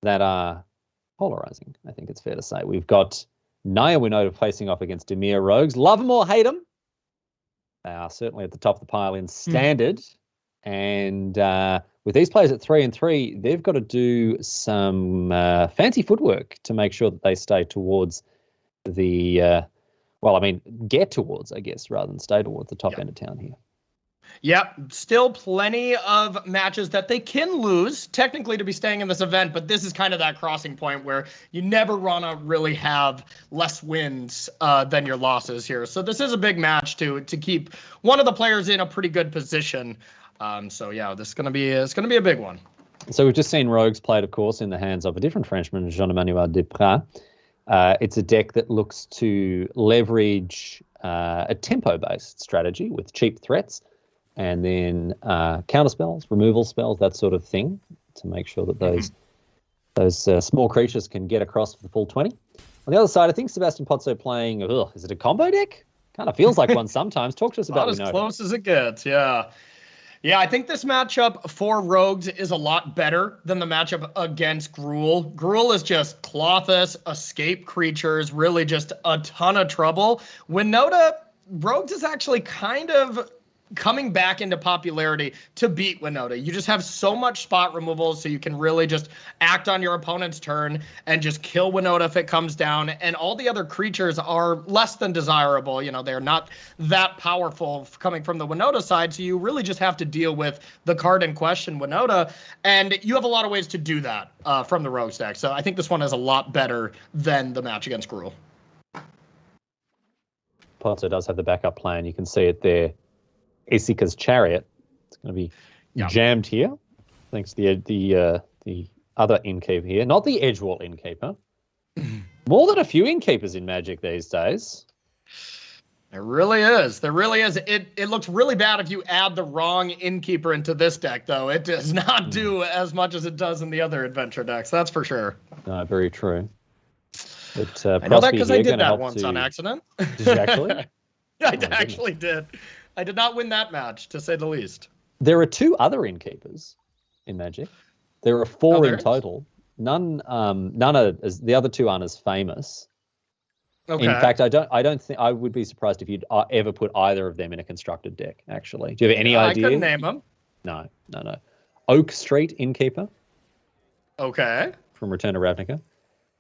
that are polarizing, I think it's fair to say. We've got Naya Winota facing off against Dimir Rogues. Love them or hate them. They are certainly at the top of the pile in standard. And with these players at 3 and 3, they've got to do some fancy footwork to make sure that they stay towards the, get towards, I guess, rather than stay towards the top end of town here. Yep, still plenty of matches that they can lose, technically, to be staying in this event, but this is kind of that crossing point where you never want to really have less wins than your losses here. So this is a big match to keep one of the players in a pretty good position. So yeah, this is gonna be a big one. So we've just seen Rogues played, of course, in the hands of a different Frenchman, Jean-Emmanuel Desprats. It's a deck that looks to leverage a tempo-based strategy with cheap threats, and then counter spells, removal spells, that sort of thing, to make sure that those small creatures can get across for the full 20. On the other side, I think Sebastián Pozzo playing, is it a combo deck? Kind of feels like one sometimes. Talk to us about Winota. As close as it gets, yeah. Yeah, I think this matchup for Rogues is a lot better than the matchup against Gruul. Gruul is just clothless, escape creatures, really just a ton of trouble. Winota, Rogues is actually kind of coming back into popularity to beat Winota. You just have so much spot removal, so you can really just act on your opponent's turn and just kill Winota if it comes down. And all the other creatures are less than desirable. You know, they're not that powerful coming from the Winota side, so you really just have to deal with the card in question, Winota. And you have a lot of ways to do that from the Rogues deck. So I think this one is a lot better than the match against Gruul. Pozzo does have the backup plan. You can see it there. Isika's Chariot. It's going to be jammed here, thanks to the other innkeeper here, not the Edgewall innkeeper. More than a few innkeepers in Magic these days. There really is. There really is. It looks really bad if you add the wrong innkeeper into this deck, though. It does not do as much as it does in the other adventure decks. That's for sure. No, very true. But I know that because I did that once on accident. Did you actually? I actually did. I did not win that match, to say the least. There are 2 other innkeepers in Magic. There are 4 in total. None are the other 2 aren't as famous. Okay. In fact, I don't think I would be surprised if you'd ever put either of them in a constructed deck. Actually, do you have any idea? I couldn't name them. No. Oak Street Innkeeper. Okay. From Return to Ravnica,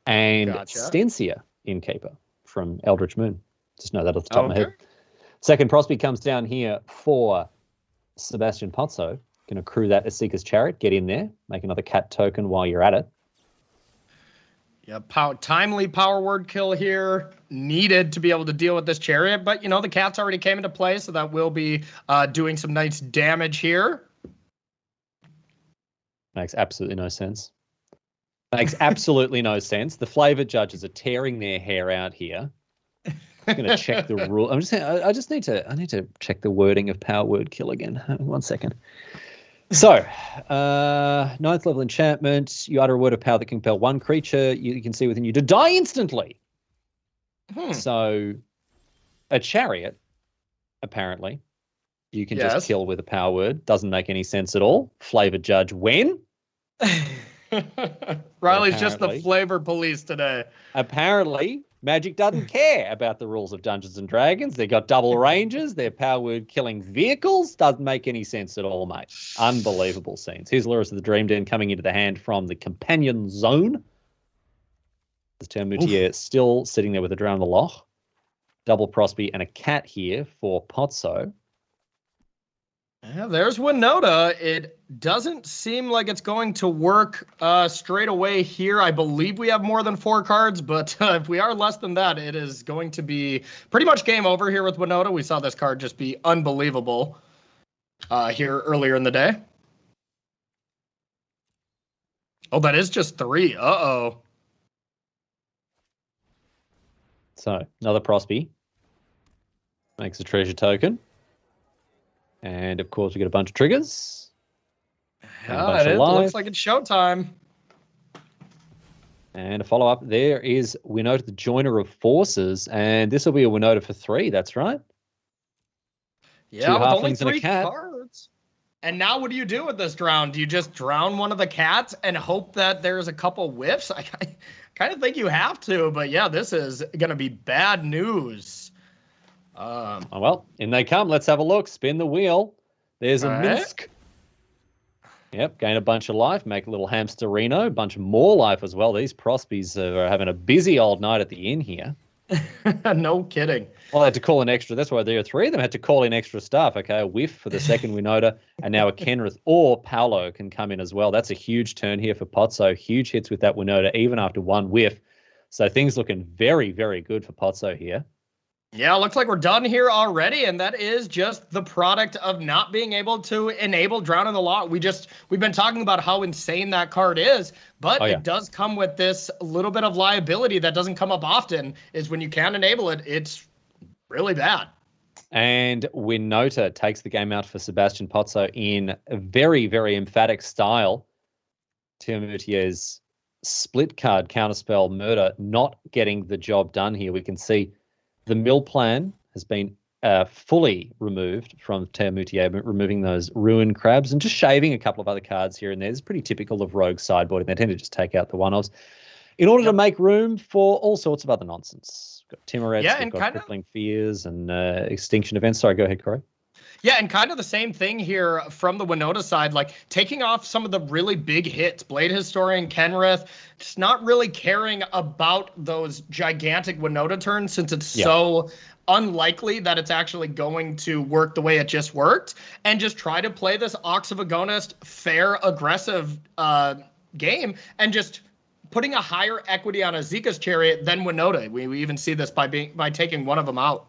and Stencia Innkeeper from Eldritch Moon. Just know that off the top of my head. Second prospect comes down here for Sebastián Pozzo. Going to crew that as Seeker's Chariot. Get in there. Make another cat token while you're at it. Yeah, timely power word kill here. Needed to be able to deal with this Chariot. But, you know, the cats already came into play, so that will be doing some nice damage here. Makes absolutely no sense. Makes absolutely no sense. The flavor judges are tearing their hair out here. I'm going to check the rule. I need to check the wording of power word kill again. 1 second. So, 9th level enchantment. You utter a word of power that can compel one creature you can see within you to die instantly. So, a Chariot, apparently, you can just kill with a power word. Doesn't make any sense at all. Flavor judge when? Riley's just the flavor police today. Apparently, Magic doesn't care about the rules of Dungeons and Dragons. They've got double ranges. They're power word killing vehicles. Doesn't make any sense at all, mate. Unbelievable scenes. Here's Lurrus of the Dream Den coming into the hand from the companion zone. There's Théo Moutier still sitting there with a Drown in the Loch. Double Prosby and a cat here for Pozzo. Yeah, there's Winota. It doesn't seem like it's going to work straight away here. I believe we have more than 4 cards, but if we are less than that, it is going to be pretty much game over here with Winota. We saw this card just be unbelievable here earlier in the day. Oh, that is just 3. Uh-oh. So, another Prosby. Makes a treasure token. And, of course, we get a bunch of triggers. Yeah, it looks like it's showtime. And a follow-up. There is Winota, the Joiner of Forces. And this will be a Winota for 3. That's right. Yeah, with only 3 cards. And now what do you do with this drown? Do you just drown one of the cats and hope that there's a couple whiffs? I kind of think you have to, but yeah, this is going to be bad news. Oh, well, in they come. Let's have a look. Spin the wheel. There's a Minsk. Yep, gain a bunch of life, make a little hamsterino, a bunch more life as well. These Prospies are having a busy old night at the inn here. No kidding. Well, I had to call in extra. That's why there are three of them. Had to call in extra stuff. Okay, a whiff for the second Winota, and now a Kenrith or Paolo can come in as well. That's a huge turn here for Pozzo. Huge hits with that Winota, even after one whiff. So things looking very, very good for Pozzo here. Yeah, looks like we're done here already, and that is just the product of not being able to enable Drown in the Lot. We've been talking about how insane that card is, but it does come with this little bit of liability that doesn't come up often, is when you can't enable it, it's really bad. And Winota takes the game out for Sebastián Pozzo in a very, very emphatic style. Théo Moutier's split card counterspell murder not getting the job done here. We can see the mill plan has been fully removed from Théo Moutier, removing those ruined crabs and just shaving a couple of other cards here and there. It's pretty typical of Rogue sideboarding. They tend to just take out the one-offs in order to make room for all sorts of other nonsense. We've got Timorets, we've got Crippling Fears and Extinction Events. Sorry, go ahead, Corey. Yeah, and kind of the same thing here from the Winota side, like taking off some of the really big hits, Blade Historian, Kenrith, just not really caring about those gigantic Winota turns since it's so unlikely that it's actually going to work the way it just worked, and just try to play this Ox of Agonist fair, aggressive game, and just putting a higher equity on a Zika's Chariot than Winota. We even see this by taking one of them out.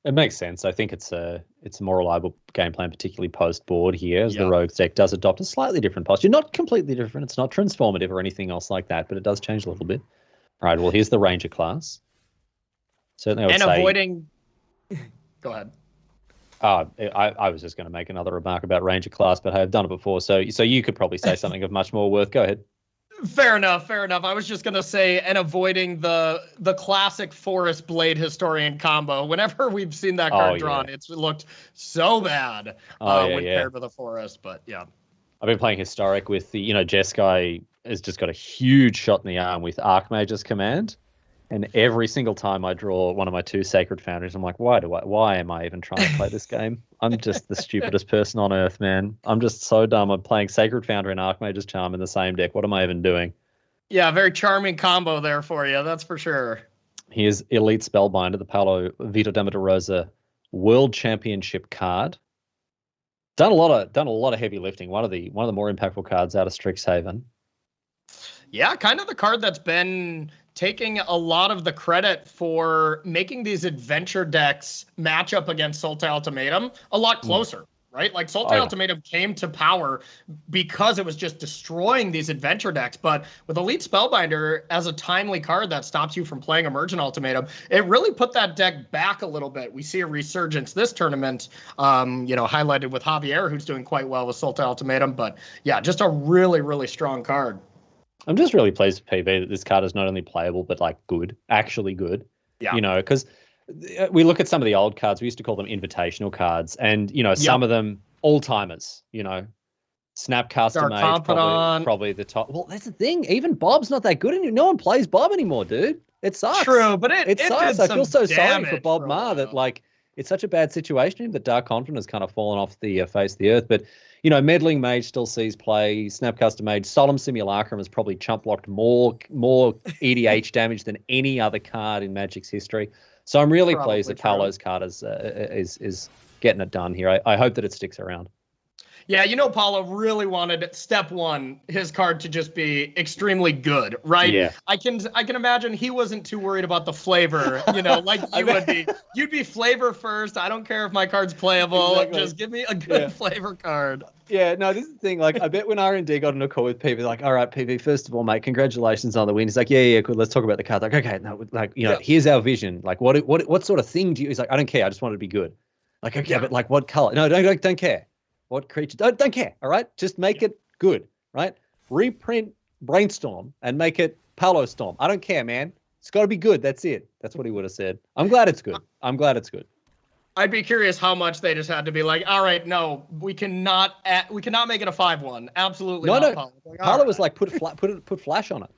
It makes sense. I think it's a more reliable game plan, particularly post-board here, as the Rogues deck does adopt a slightly different posture. Not completely different. It's not transformative or anything else like that, but it does change a little bit. All right, well, here's the Ranger class. Certainly I would say... avoiding... Go ahead. I was just going to make another remark about Ranger class, but I've done it before, so you could probably say something of much more worth. Go ahead. Fair enough. I was just going to say, and avoiding the classic Forest Blade Historian combo. Whenever we've seen that card drawn, it's looked so bad when paired with a Forest, but yeah. I've been playing Historic with the, Jeskai has just got a huge shot in the arm with Archmage's Command. And every single time I draw one of my two Sacred Foundries, I'm like, why am I even trying to play this game? I'm just the stupidest person on earth, man. I'm just so dumb. I'm playing Sacred Foundry and Archmage's Charm in the same deck. What am I even doing? Yeah, very charming combo there for you. That's for sure. Here's Elite Spellbinder, the Paolo Vito Damarosa World Championship card. Done a lot of heavy lifting. One of the more impactful cards out of Strixhaven. Yeah, kind of the card that's been taking a lot of the credit for making these adventure decks match up against Sultai Ultimatum a lot closer, right? Like Sultai Ultimatum came to power because it was just destroying these adventure decks. But with Elite Spellbinder as a timely card that stops you from playing Emergent Ultimatum, it really put that deck back a little bit. We see a resurgence this tournament, highlighted with Javier, who's doing quite well with Sultai Ultimatum. But yeah, just a really, really strong card. I'm just really pleased with PV that this card is not only playable, but like good, actually good. Yeah. Because we look at some of the old cards, we used to call them invitational cards, and, some of them all-timers, Snapcaster Mage, probably the top. Well, that's the thing. Even Bob's not that good. And no one plays Bob anymore, dude. It sucks. True, but it sucks. I feel so sorry for Bob Marr that, like, it's such a bad situation that Dark Confidant has kind of fallen off the face of the earth. But, Meddling Mage still sees play. Snapcaster Mage, Solemn Simulacrum has probably chump blocked more EDH damage than any other card in Magic's history. So I'm really pleased that Paolo's card is getting it done here. I hope that it sticks around. Yeah, Paolo really wanted step one, his card to just be extremely good, right? Yeah. I can imagine he wasn't too worried about the flavor, like you would be. You'd be flavor first. I don't care if my card's playable. Exactly. Just give me a good flavor card. Yeah, no, this is the thing. Like, I bet when R&D got on a call with PV, like, all right, PV, first of all, mate, congratulations on the win. He's like, yeah, good. Let's talk about the card. Like, okay, no, like, here's our vision. Like, what sort of thing do you? He's like, I don't care. I just want it to be good. Like, okay, but like, what color? No, don't care. What creature? Don't care, all right? Just make it good, right? Reprint Brainstorm and make it Paolo Storm. I don't care, man. It's got to be good. That's it. That's what he would have said. I'm glad it's good. I'd be curious how much they just had to be like, all right, no, we cannot make it a 5-1. Absolutely not. No. Paolo was like, put flash on it.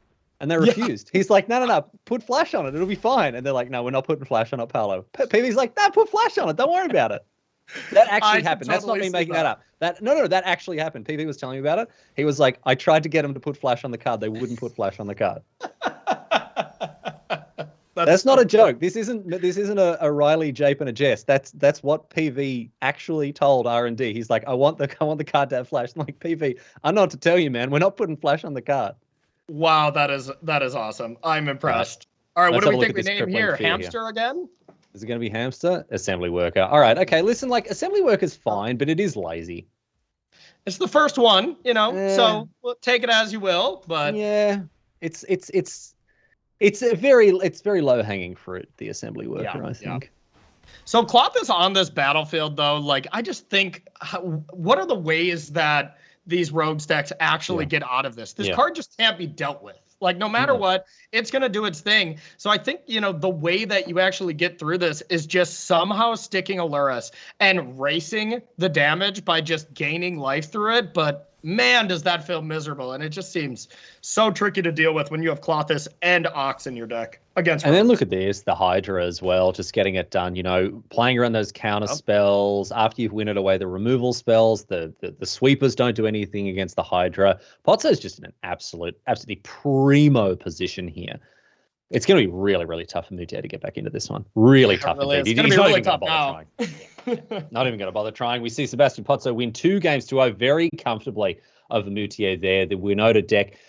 And they refused. He's like, no, put flash on it. It'll be fine. And they're like, no, we're not putting flash on it, Paolo. PV's like, no, put flash on it. Don't worry about it. That actually happened. That's not me making that up. That actually happened. PV was telling me about it. He was like, I tried to get him to put flash on the card. They wouldn't put flash on the card. That's not a joke. This isn't a Riley jape and a jest. That's what PV actually told R&D. He's like, I want the card to have flash. I'm like, PV, I know what to tell you, man. We're not putting flash on the card. Wow, that is awesome. I'm impressed. All right, what do we think we name here? Hamster again? Is it going to be hamster? Assembly worker. All right, okay. Listen, like assembly worker's fine, but it is lazy. It's the first one, so we'll take it as you will. But yeah, it's very low hanging fruit. The assembly worker, I think. Yeah. So Cloth is on this battlefield though. Like I just think, what are the ways that these rogue decks actually get out of this? This card just can't be dealt with. Like no matter what, it's going to do its thing. So I think, the way that you actually get through this is just somehow sticking Aluris and racing the damage by just gaining life through it. But man, does that feel miserable. And it just seems so tricky to deal with when you have Clothis and Ox in your deck against. And then look at this, the Hydra as well, just getting it done, playing around those counter spells. After you've winned away the removal spells, the sweepers don't do anything against the Hydra. Pozzo's just in an absolutely primo position here. It's going to be really, really tough for Moutier to get back into this one. Really tough. Really it's going to be really tough now. Not even going to bother trying. We see Sebastián Pozzo win 2 games to 0 very comfortably over Moutier there. The Winota deck